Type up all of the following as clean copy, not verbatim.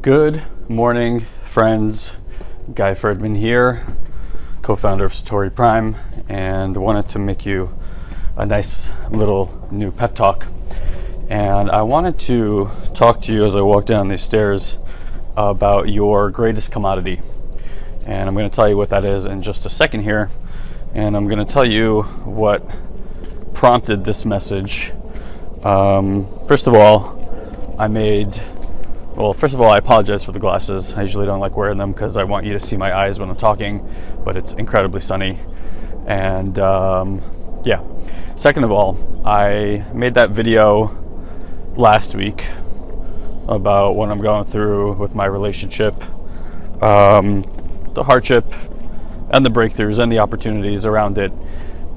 Good morning, friends. Guy Ferdman here, co-founder of Satori Prime, and wanted to make you a nice little new pep talk. And I wanted to talk to you as I walk down these stairs about your greatest commodity. And I'm going to tell you what that is in just a second here. And I'm going to tell you what prompted this message. First of all, I apologize for the glasses. I usually don't like wearing them because I want you to see my eyes when I'm talking, but it's incredibly sunny. And second of all, I made that video last week about what I'm going through with my relationship, the hardship and the breakthroughs and the opportunities around it.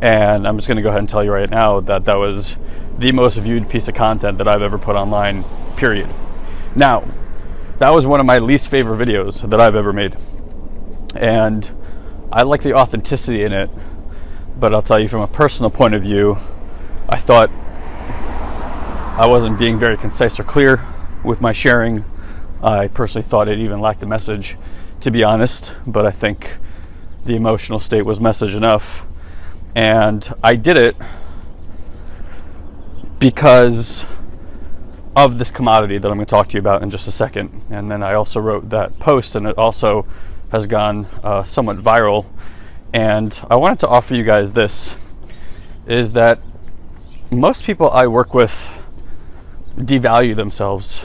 And I'm just going to go ahead and tell you right now that that was the most viewed piece of content that I've ever put online, period. Now, that was one of my least favorite videos that I've ever made. And I like the authenticity in it, but I'll tell you from a personal point of view, I thought I wasn't being very concise or clear with my sharing. I personally thought it even lacked a message, to be honest, but I think the emotional state was message enough. And I did it because of this commodity that I'm going to talk to you about in just a second. And then I also wrote that post, and it also has gone somewhat viral. And I wanted to offer you guys this, is that most people I work with devalue themselves.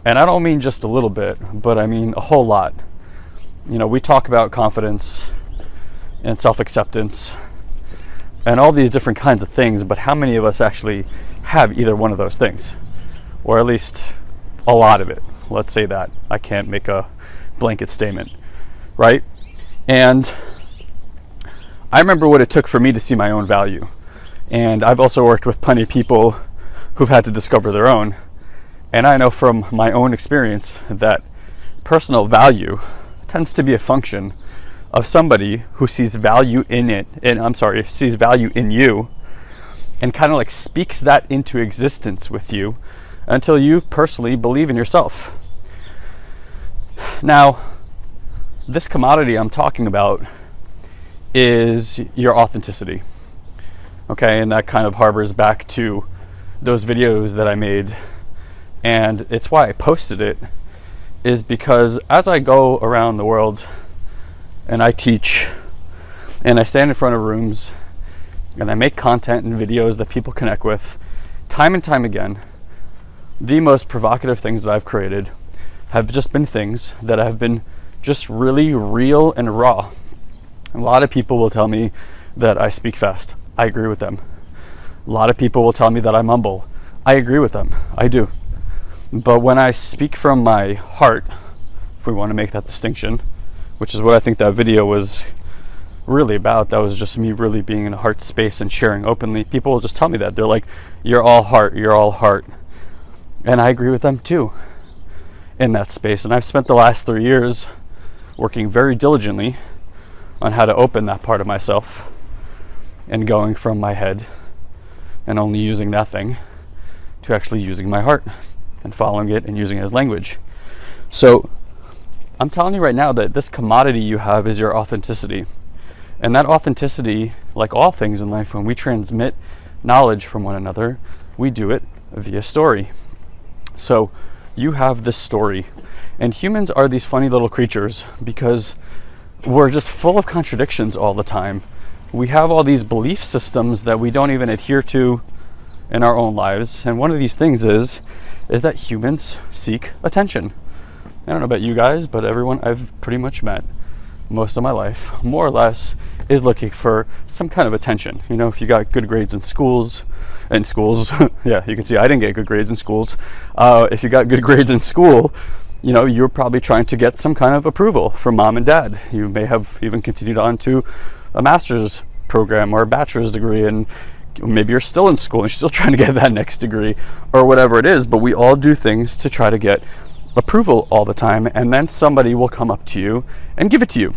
And I don't mean just a little bit, but I mean a whole lot. You know, we talk about confidence and self-acceptance and all these different kinds of things, but how many of us actually have either one of those things? Or at least a lot of it. Let's say that. I can't make a blanket statement, right? And I remember what it took for me to see my own value. And I've also worked with plenty of people who've had to discover their own. And I know from my own experience that personal value tends to be a function of somebody who sees value in it, sees value in you, and kind of like speaks that into existence with you until you personally believe in yourself. Now, this commodity I'm talking about is your authenticity. Okay, and that kind of harbors back to those videos that I made, and it's why I posted it, is because as I go around the world and I teach and I stand in front of rooms and I make content and videos that people connect with, time and time again, the most provocative things that I've created have just been things that have been just really real and raw. A lot of people will tell me that I speak fast. I agree with them. A lot of people will tell me that I'm humble. I agree with them. I do. But when I speak from my heart, if we want to make that distinction, which is what I think that video was really about, that was just me really being in a heart space and sharing openly, people will just tell me that. They're like, you're all heart, you're all heart. And I agree with them too in that space. And I've spent the last 3 years working very diligently on how to open that part of myself and going from my head and only using that thing to actually using my heart and following it and using it as language. So I'm telling you right now that this commodity you have is your authenticity. And that authenticity, like all things in life, when we transmit knowledge from one another, we do it via story. So you have this story, and humans are these funny little creatures because we're just full of contradictions all the time. We have all these belief systems that we don't even adhere to in our own lives. And one of these things is that humans seek attention. I don't know about you guys, but everyone I've pretty much met most of my life, more or less, is looking for some kind of attention. You know, if you got good grades in schools, yeah, you can see I didn't get good grades in schools. If you got good grades in school, you know, you're probably trying to get some kind of approval from mom and dad. You may have even continued on to a master's program or a bachelor's degree, and maybe you're still in school and you're still trying to get that next degree or whatever it is. But we all do things to try to get approval all the time, and then somebody will come up to you and give it to you,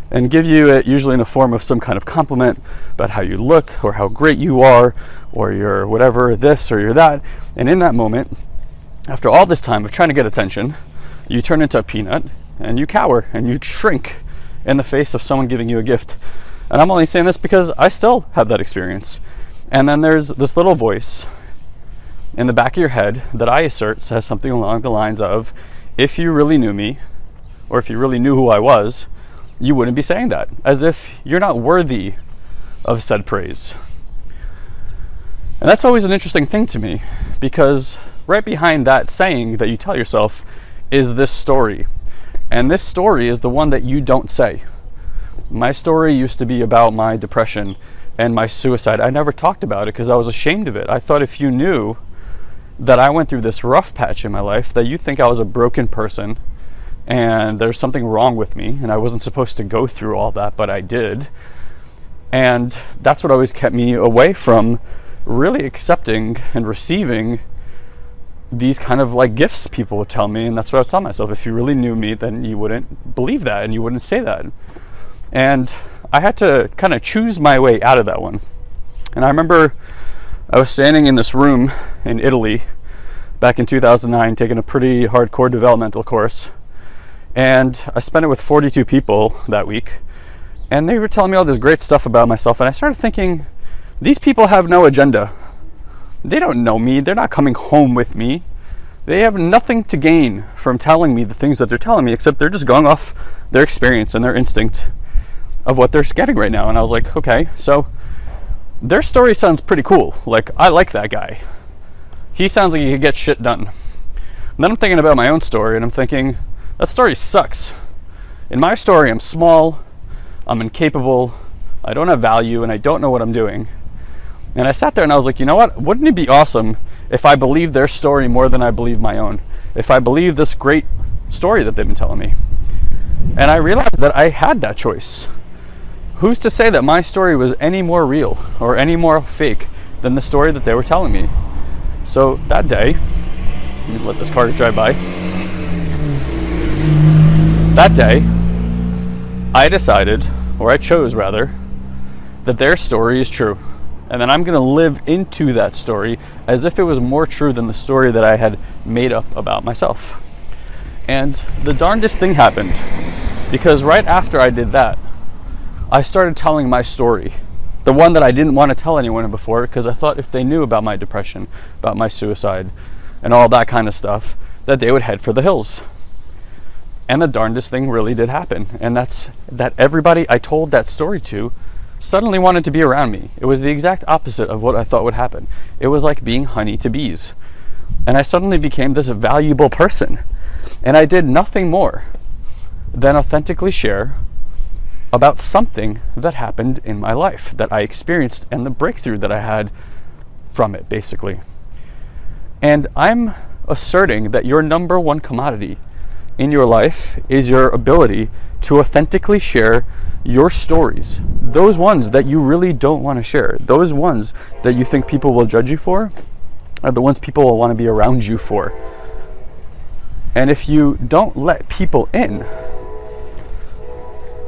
and give you it usually in a form of some kind of compliment about how you look or how great you are or you're whatever, this or you're that. And in that moment, after all this time of trying to get attention, you turn into a peanut and you cower and you shrink in the face of someone giving you a gift. And I'm only saying this because I still have that experience. And then there's this little voice in the back of your head that I assert says something along the lines of, if you really knew me, or if you really knew who I was, you wouldn't be saying that, as if you're not worthy of said praise. And that's always an interesting thing to me, because right behind that saying that you tell yourself is this story. And this story is the one that you don't say. My story used to be about my depression and my suicide. I never talked about it because I was ashamed of it. I thought if you knew that I went through this rough patch in my life, that you'd think I was a broken person and there's something wrong with me and I wasn't supposed to go through all that, but I did. And that's what always kept me away from really accepting and receiving these kind of like gifts people would tell me. And that's what I would tell myself, if you really knew me, then you wouldn't believe that and you wouldn't say that. And I had to kind of choose my way out of that one. And I remember I was standing in this room in Italy back in 2009 taking a pretty hardcore developmental course, and I spent it with 42 people that week, and they were telling me all this great stuff about myself, and I started thinking, these people have no agenda. They don't know me. They're not coming home with me. They have nothing to gain from telling me the things that they're telling me, except they're just going off their experience and their instinct of what they're getting right now. And I was like, okay, so their story sounds pretty cool. Like, I like that guy. He sounds like he could get shit done. And then I'm thinking about my own story, and I'm thinking, that story sucks. In my story, I'm small, I'm incapable, I don't have value, and I don't know what I'm doing. And I sat there and I was like, you know what? Wouldn't it be awesome if I believed their story more than I believe my own? If I believed this great story that they've been telling me? And I realized that I had that choice. Who's to say that my story was any more real or any more fake than the story that they were telling me? So that day, let me let this car drive by. That day, I decided, or I chose rather, that their story is true. And then I'm going to live into that story as if it was more true than the story that I had made up about myself. And the darndest thing happened, because right after I did that, I started telling my story, the one that I didn't want to tell anyone before, because I thought if they knew about my depression, about my suicide, and all that kind of stuff, that they would head for the hills. And the darndest thing really did happen, and that's that everybody I told that story to suddenly wanted to be around me. It was the exact opposite of what I thought would happen. It was like being honey to bees. And I suddenly became this valuable person. And I did nothing more than authentically share about something that happened in my life, that I experienced, and the breakthrough that I had from it, basically. And I'm asserting that your number one commodity in your life is your ability to authentically share your stories, those ones that you really don't want to share, those ones that you think people will judge you for, are the ones people will want to be around you for. And if you don't let people in,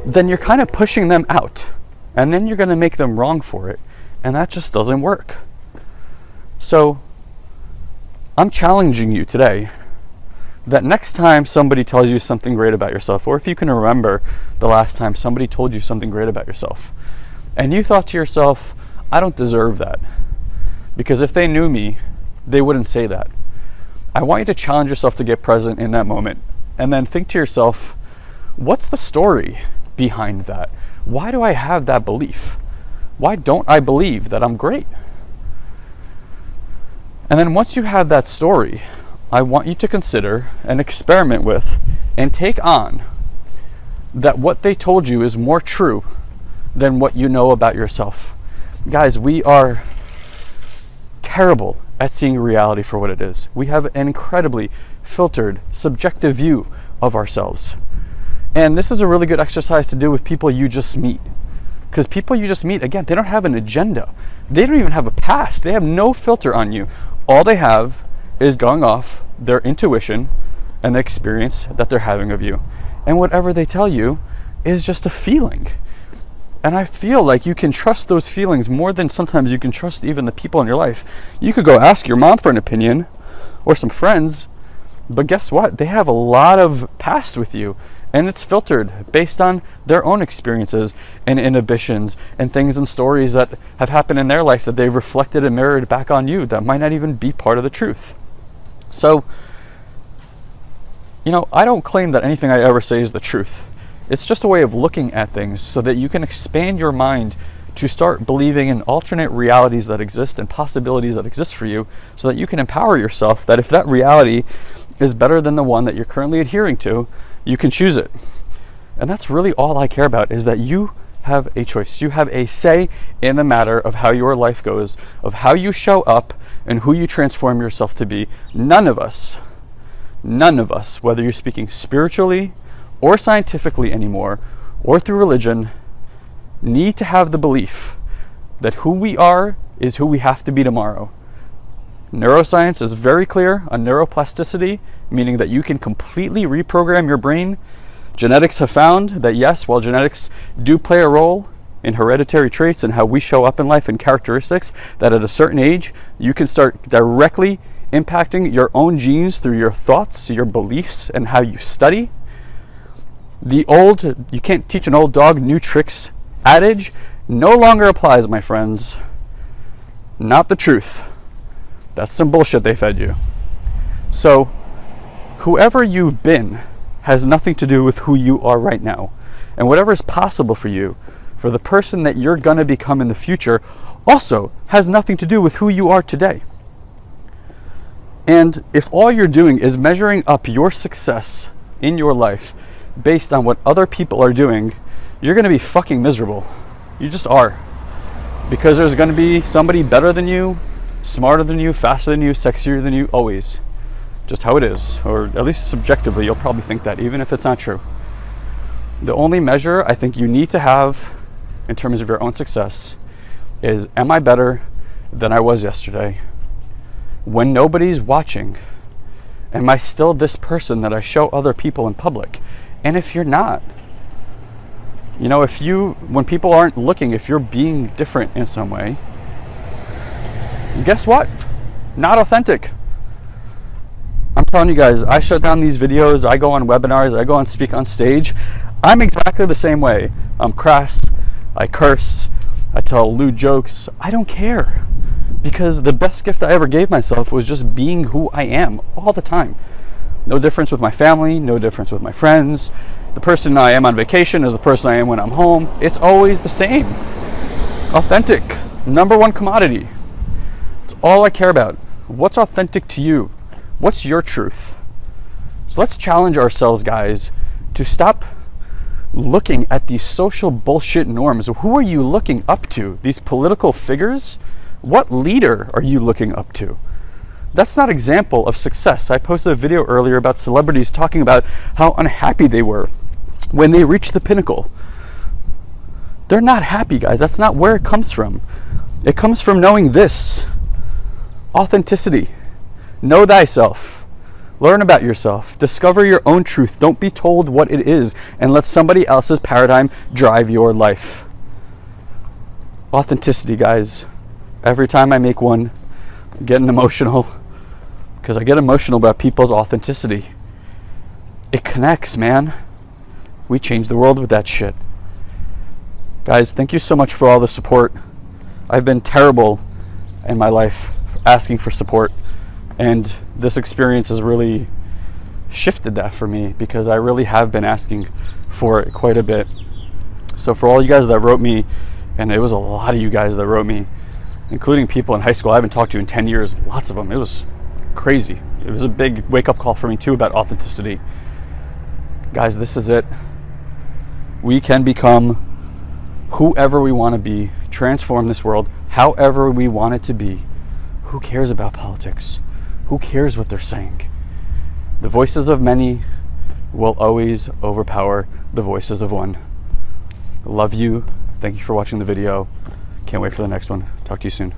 then you're kind of pushing them out, and then you're going to make them wrong for it, and that just doesn't work. So I'm challenging you today that next time somebody tells you something great about yourself, or if you can remember the last time somebody told you something great about yourself, and you thought to yourself, I don't deserve that, because if they knew me, they wouldn't say that. I want you to challenge yourself to get present in that moment, and then think to yourself, what's the story behind that? Why do I have that belief? Why don't I believe that I'm great? And then once you have that story, I want you to consider and experiment with and take on that what they told you is more true than what you know about yourself. Guys, we are terrible at seeing reality for what it is. We have an incredibly filtered, subjective view of ourselves. And this is a really good exercise to do with people you just meet. Because people you just meet, again, they don't have an agenda. They don't even have a past. They have no filter on you. All they have is going off their intuition and the experience that they're having of you. And whatever they tell you is just a feeling. And I feel like you can trust those feelings more than sometimes you can trust even the people in your life. You could go ask your mom for an opinion or some friends, But guess what? They have a lot of past with you, and it's filtered based on their own experiences and inhibitions and things and stories that have happened in their life that they've reflected and mirrored back on you that might not even be part of the truth. So, I don't claim that anything I ever say is the truth. It's just a way of looking at things so that you can expand your mind to start believing in alternate realities that exist and possibilities that exist for you, so that you can empower yourself that if that reality is better than the one that you're currently adhering to, you can choose it. And that's really all I care about, is that you have a choice. You have a say in the matter of how your life goes, of how you show up and who you transform yourself to be. None of us, whether you're speaking spiritually or scientifically anymore, or through religion, need to have the belief that who we are is who we have to be tomorrow. Neuroscience is very clear on neuroplasticity, meaning that you can completely reprogram your brain. Genetics have found that yes, while genetics do play a role in hereditary traits and how we show up in life and characteristics, that at a certain age, you can start directly impacting your own genes through your thoughts, your beliefs, and how you study. The old, you can't teach an old dog new tricks adage no longer applies, my friends. Not the truth. That's some bullshit they fed you. So, whoever you've been has nothing to do with who you are right now. And whatever is possible for you, for the person that you're going to become in the future, also has nothing to do with who you are today. And if all you're doing is measuring up your success in your life based on what other people are doing, you're going to be fucking miserable. You just are. Because there's going to be somebody better than you, smarter than you, faster than you, sexier than you, always. Just how it is. Or at least subjectively, you'll probably think that, even if it's not true. The only measure I think you need to have in terms of your own success is, am I better than I was yesterday? When nobody's watching, am I still this person that I show other people in public? And if you're not, when people aren't looking, if you're being different in some way, guess what? Not authentic. I'm telling you guys, I shut down these videos, I go on webinars, I go and speak on stage. I'm exactly the same way. I'm crass, I curse, I tell lewd jokes. I don't care. Because the best gift I ever gave myself was just being who I am all the time. No difference with my family, no difference with my friends. The person I am on vacation is the person I am when I'm home. It's always the same. Authentic, number one commodity. It's all I care about. What's authentic to you? What's your truth? So let's challenge ourselves, guys, to stop looking at these social bullshit norms. Who are you looking up to? These political figures? What leader are you looking up to? That's not an example of success. I posted a video earlier about celebrities talking about how unhappy they were when they reached the pinnacle. They're not happy, guys. That's not where it comes from. It comes from knowing this. Authenticity. Know thyself. Learn about yourself. Discover your own truth. Don't be told what it is and let somebody else's paradigm drive your life. Authenticity, guys. Every time I make one, I'm getting emotional. Because I get emotional about people's authenticity. It connects, man. We change the world with that shit. Guys, thank you so much for all the support. I've been terrible in my life asking for support. And this experience has really shifted that for me, because I really have been asking for it quite a bit. So for all you guys that wrote me, and it was a lot of you guys that wrote me, including people in high school I haven't talked to in 10 years, lots of them. It was crazy. It was a big wake-up call for me too about authenticity. Guys, this is it. We can become whoever we want to be, transform this world however we want it to be. Who cares about politics? Who cares what they're saying? The voices of many will always overpower the voices of one. Love you. Thank you for watching the video. Can't wait for the next one. Talk to you soon.